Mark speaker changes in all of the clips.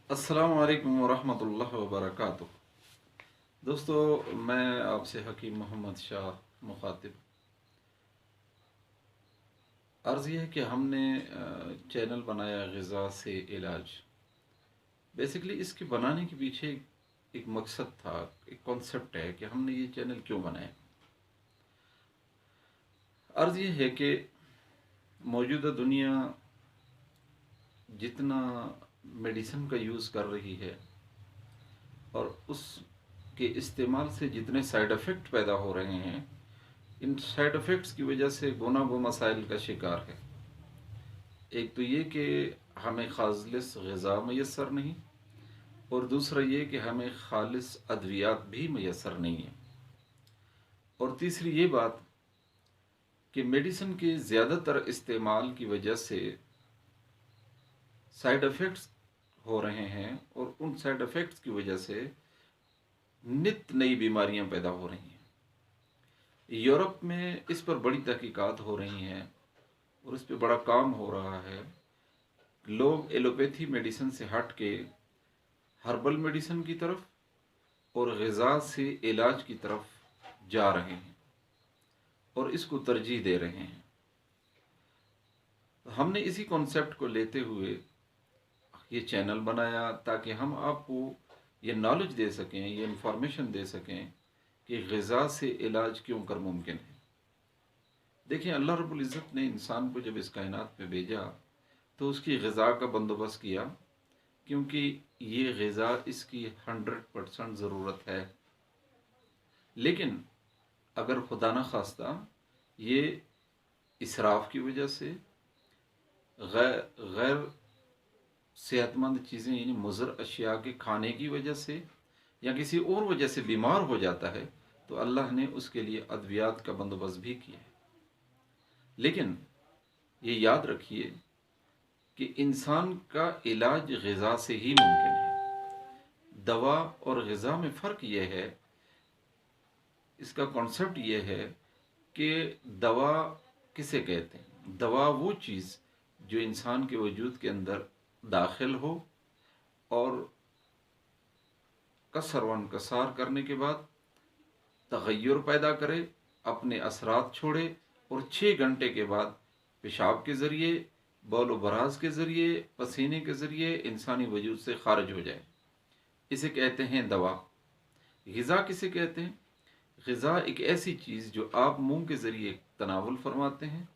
Speaker 1: अस्सलाम वालेकुम वरहमतुल्लाहि वबरकातुह। दोस्तों, मैं आपसे हकीम मोहम्मद शाह मुखातिब। अर्ज़ यह है कि हमने चैनल बनाया ग़िज़ा से इलाज। बेसिकली इसके बनाने के पीछे एक मकसद था, एक कॉन्सेप्ट है कि हमने ये चैनल क्यों बनाया। अर्ज़ यह है कि मौजूदा दुनिया जितना मेडिसिन का यूज़ कर रही है और उसके इस्तेमाल से जितने साइड इफ़ेक्ट पैदा हो रहे हैं, इन साइड इफ़ेक्ट्स की वजह से गुना गो मसाइल का शिकार है। एक तो ये कि हमें खालिस ग़िज़ा मैसर नहीं, और दूसरा ये कि हमें खालिस अद्वियात भी मैसर नहीं है, और तीसरी ये बात कि मेडिसिन के ज़्यादातर इस्तेमाल की वजह से साइड इफ़ेक्ट्स हो रहे हैं, और उन साइड इफ़ेक्ट्स की वजह से नित नई बीमारियां पैदा हो रही हैं। यूरोप में इस पर बड़ी तहकीकात हो रही हैं और इस पर बड़ा काम हो रहा है। लोग एलोपैथी मेडिसिन से हट के हर्बल मेडिसिन की तरफ और ग़िज़ा से इलाज की तरफ जा रहे हैं और इसको तरजीह दे रहे हैं। हमने इसी कॉन्सेप्ट को लेते हुए ये चैनल बनाया ताकि हम आपको ये नॉलेज दे सकें, ये इंफॉर्मेशन दे सकें कि ग़िज़ा से इलाज क्यों कर मुमकिन है। देखिए, अल्लाह रब्बुल इज़्ज़त ने इंसान को जब इस कायनात में भेजा तो उसकी ग़िज़ा का बंदोबस्त किया, क्योंकि ये ग़िज़ा इसकी 100% ज़रूरत है। लेकिन अगर खुदा न खास्ता ये इसराफ़ की वजह से, गैर सेहतमंद चीज़ें यानी मुज़र अशिया के खाने की वजह से या किसी और वजह से बीमार हो जाता है, तो अल्लाह ने उसके लिए अद्वियात का बंदोबस्त भी किया है। लेकिन ये याद रखिए कि इंसान का इलाज ग़िज़ा से ही मुमकिन है। दवा और ग़िज़ा में फ़र्क यह है, इसका कॉन्सेप्ट ये है कि दवा किसे कहते हैं। दवा वो चीज़ जो इंसान के वजूद के अंदर दाखिल हो और कसर व इनकसार करने के बाद तग़य्युर पैदा करे, अपने असरात छोड़े, और 6 घंटे के बाद पेशाब के ज़रिए, बौल व बराज के ज़रिए, पसीने के ज़रिए इंसानी वजूद से खारिज हो जाए। इसे कहते हैं दवा। ग़िज़ा किसे कहते हैं? ग़िज़ा एक ऐसी चीज़ जो आप मुंह के ज़रिए तनावुल फरमाते हैं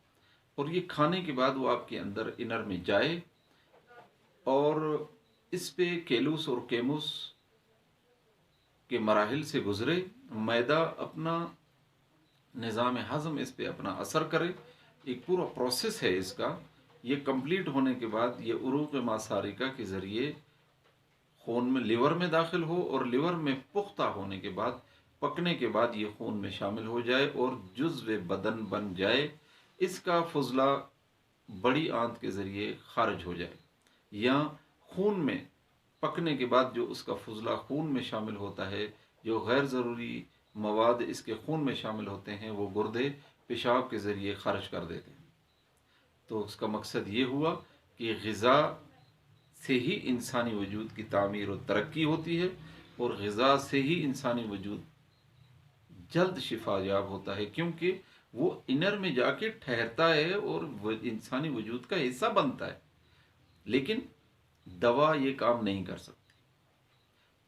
Speaker 1: और ये खाने के बाद वो आपके अंदर इनर में जाए और इस पे केलूस और केमुस के मराहिल से गुज़रे, मैदा अपना निज़ाम हज़म इस पे अपना असर करे। एक पूरा प्रोसेस है इसका। ये कंप्लीट होने के बाद ये उरूक़ मासारिका के ज़रिए खून में, लिवर में दाखिल हो, और लिवर में पुख्ता होने के बाद, पकने के बाद ये खून में शामिल हो जाए और जुज़्व बदन बन जाए। इसका फुजला बड़ी आंत के ज़रिए खारिज हो जाए, या खून में पकने के बाद जो उसका फुजला खून में शामिल होता है, जो गैर ज़रूरी मवाद इसके खून में शामिल होते हैं, वो गुर्दे पेशाब के ज़रिए खारिज कर देते हैं। तो उसका मकसद ये हुआ कि ग़िज़ा से ही इंसानी वजूद की तामीर और तरक्की होती है, और ग़िज़ा से ही इंसानी वजूद जल्द शिफायाब होता है, क्योंकि वो इनर में जाके ठहरता है और वो इंसानी वजूद का हिस्सा बनता है। लेकिन दवा ये काम नहीं कर सकती।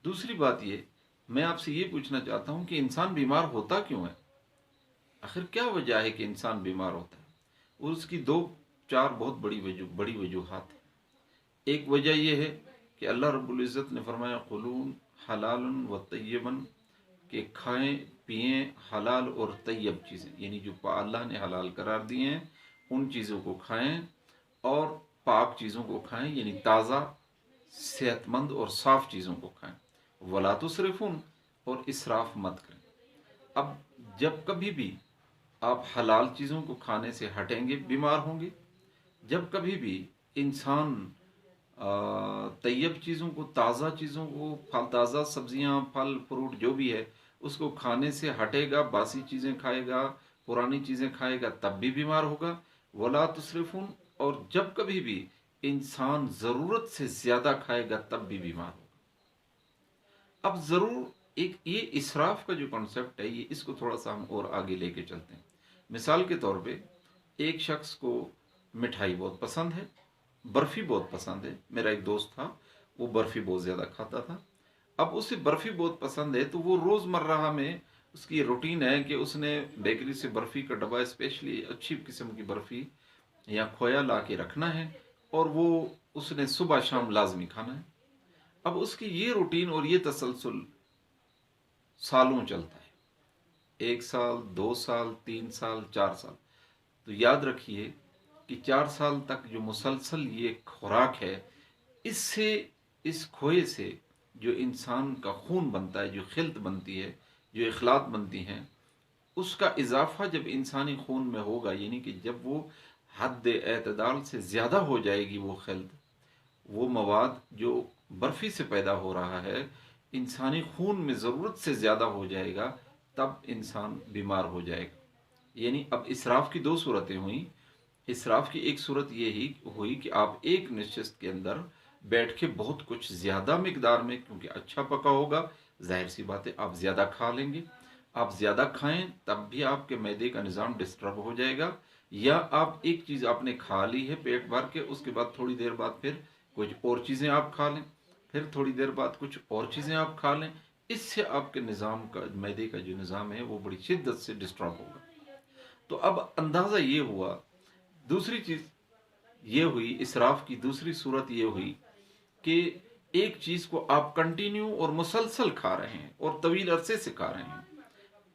Speaker 1: दूसरी बात ये, मैं आपसे ये पूछना चाहता हूँ कि इंसान बीमार होता क्यों है? आखिर क्या वजह है कि इंसान बीमार होता है? और उसकी 2-4 बहुत बड़ी वजूहात हैं। एक वजह यह है कि अल्लाह रब्बुल इज़्ज़त ने फरमाया कुलून हलालन व तय्यबन, कि खाएं पिएं हलाल और तय्यब चीज़ें, यानी जो अल्लाह ने हलाल करार दिए हैं उन चीज़ों को खाएं, और पाक चीज़ों को खाएं, यानी ताज़ा सेहतमंद और साफ़ चीज़ों को खाएं। वला तुसरिफुन, और इसराफ मत करें। अब जब कभी भी आप हलाल चीज़ों को खाने से हटेंगे, बीमार होंगे। जब कभी भी इंसान तैयब चीज़ों को, ताज़ा चीज़ों को, फल, ताज़ा सब्जियां, फल फ्रूट जो भी है उसको खाने से हटेगा, बासी चीज़ें खाएगा, पुरानी चीज़ें खाएगा, तब भी बीमार होगा। वला तुसरिफुन, और जब कभी भी इंसान ज़रूरत से ज़्यादा खाएगा तब भी बीमार होगा। अब ज़रूर एक ये इसराफ का जो कॉन्सेप्ट है, ये इसको थोड़ा सा हम और आगे लेके चलते हैं। मिसाल के तौर पे एक शख्स को मिठाई बहुत पसंद है, बर्फ़ी बहुत पसंद है। मेरा एक दोस्त था, वो बर्फ़ी बहुत ज़्यादा खाता था। अब उसे बर्फ़ी बहुत पसंद है तो वो रोज़मर्रा में उसकी रूटीन है कि उसने बेकरी से बर्फ़ी का डब्बा, स्पेशली अच्छी किस्म की बर्फ़ी या खोया ला के रखना है, और वो उसने सुबह शाम लाजमी खाना है। अब उसकी ये रूटीन और ये तसलसल सालों चलता है, 1 साल, 2 साल, 3 साल, 4 साल। तो याद रखिए कि 4 साल तक जो मुसलसल ये खुराक है, इससे, इस खोए से जो इंसान का खून बनता है, जो खिल्त बनती है, जो इखलात बनती हैं, उसका इजाफा जब इंसानी खून में होगा, यानी कि जब वो हद एतदाल से ज़्यादा हो जाएगी, वो खिल्त, वो मवाद जो बर्फ़ी से पैदा हो रहा है, इंसानी खून में ज़रूरत से ज़्यादा हो जाएगा, तब इंसान बीमार हो जाएगा। यानी अब इसराफ की दो सूरतें हुई। इसराफ की एक सूरत ये ही हुई कि आप एक नशिस्त के अंदर बैठ के बहुत कुछ ज़्यादा मिकदार में, क्योंकि अच्छा पका होगा, जाहिर सी बात है आप ज़्यादा खा लेंगे। आप ज़्यादा खाएं तब भी आपके मैदे का निज़ाम डिस्टर्ब हो जाएगा, या आप एक चीज़ आपने खा ली है पेट भर के, उसके बाद थोड़ी देर बाद फिर कुछ और चीज़ें आप खा लें, फिर थोड़ी देर बाद कुछ और चीज़ें आप खा लें। इससे आपके निज़ाम का, मैदे का जो निज़ाम है, वो बड़ी शिद्दत से डिस्टर्ब होगा। तो अब अंदाज़ा ये हुआ। दूसरी चीज़ ये हुई, इसराफ की दूसरी सूरत ये हुई कि एक चीज़ को आप कंटिन्यू और मुसलसल खा रहे हैं और तवील अरसे से खा रहे हैं।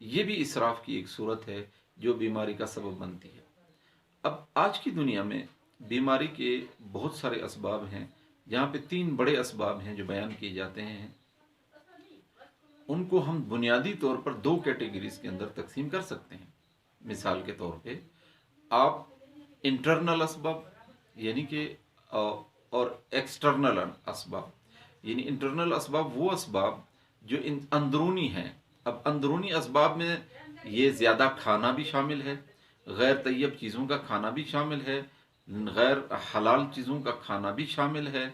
Speaker 1: ये भी इसराफ की एक सूरत है जो बीमारी का सबब बनती है। अब आज की दुनिया में बीमारी के बहुत सारे असबाब हैं, जहाँ पे 3 बड़े असबाब हैं जो बयान किए जाते हैं। उनको हम बुनियादी तौर पर 2 कैटेगरीज के अंदर तकसीम कर सकते हैं। मिसाल के तौर पे आप इंटरनल असबाब, यानी कि और एक्सटर्नल असबाब। यानी इंटरनल असबाब वो असबाब जो इन अंदरूनी हैं। अब अंदरूनी असबाब में ये ज़्यादा खाना भी शामिल है, गैर तैयब चीज़ों का खाना भी शामिल है, गैर हलाल चीज़ों का खाना भी शामिल है,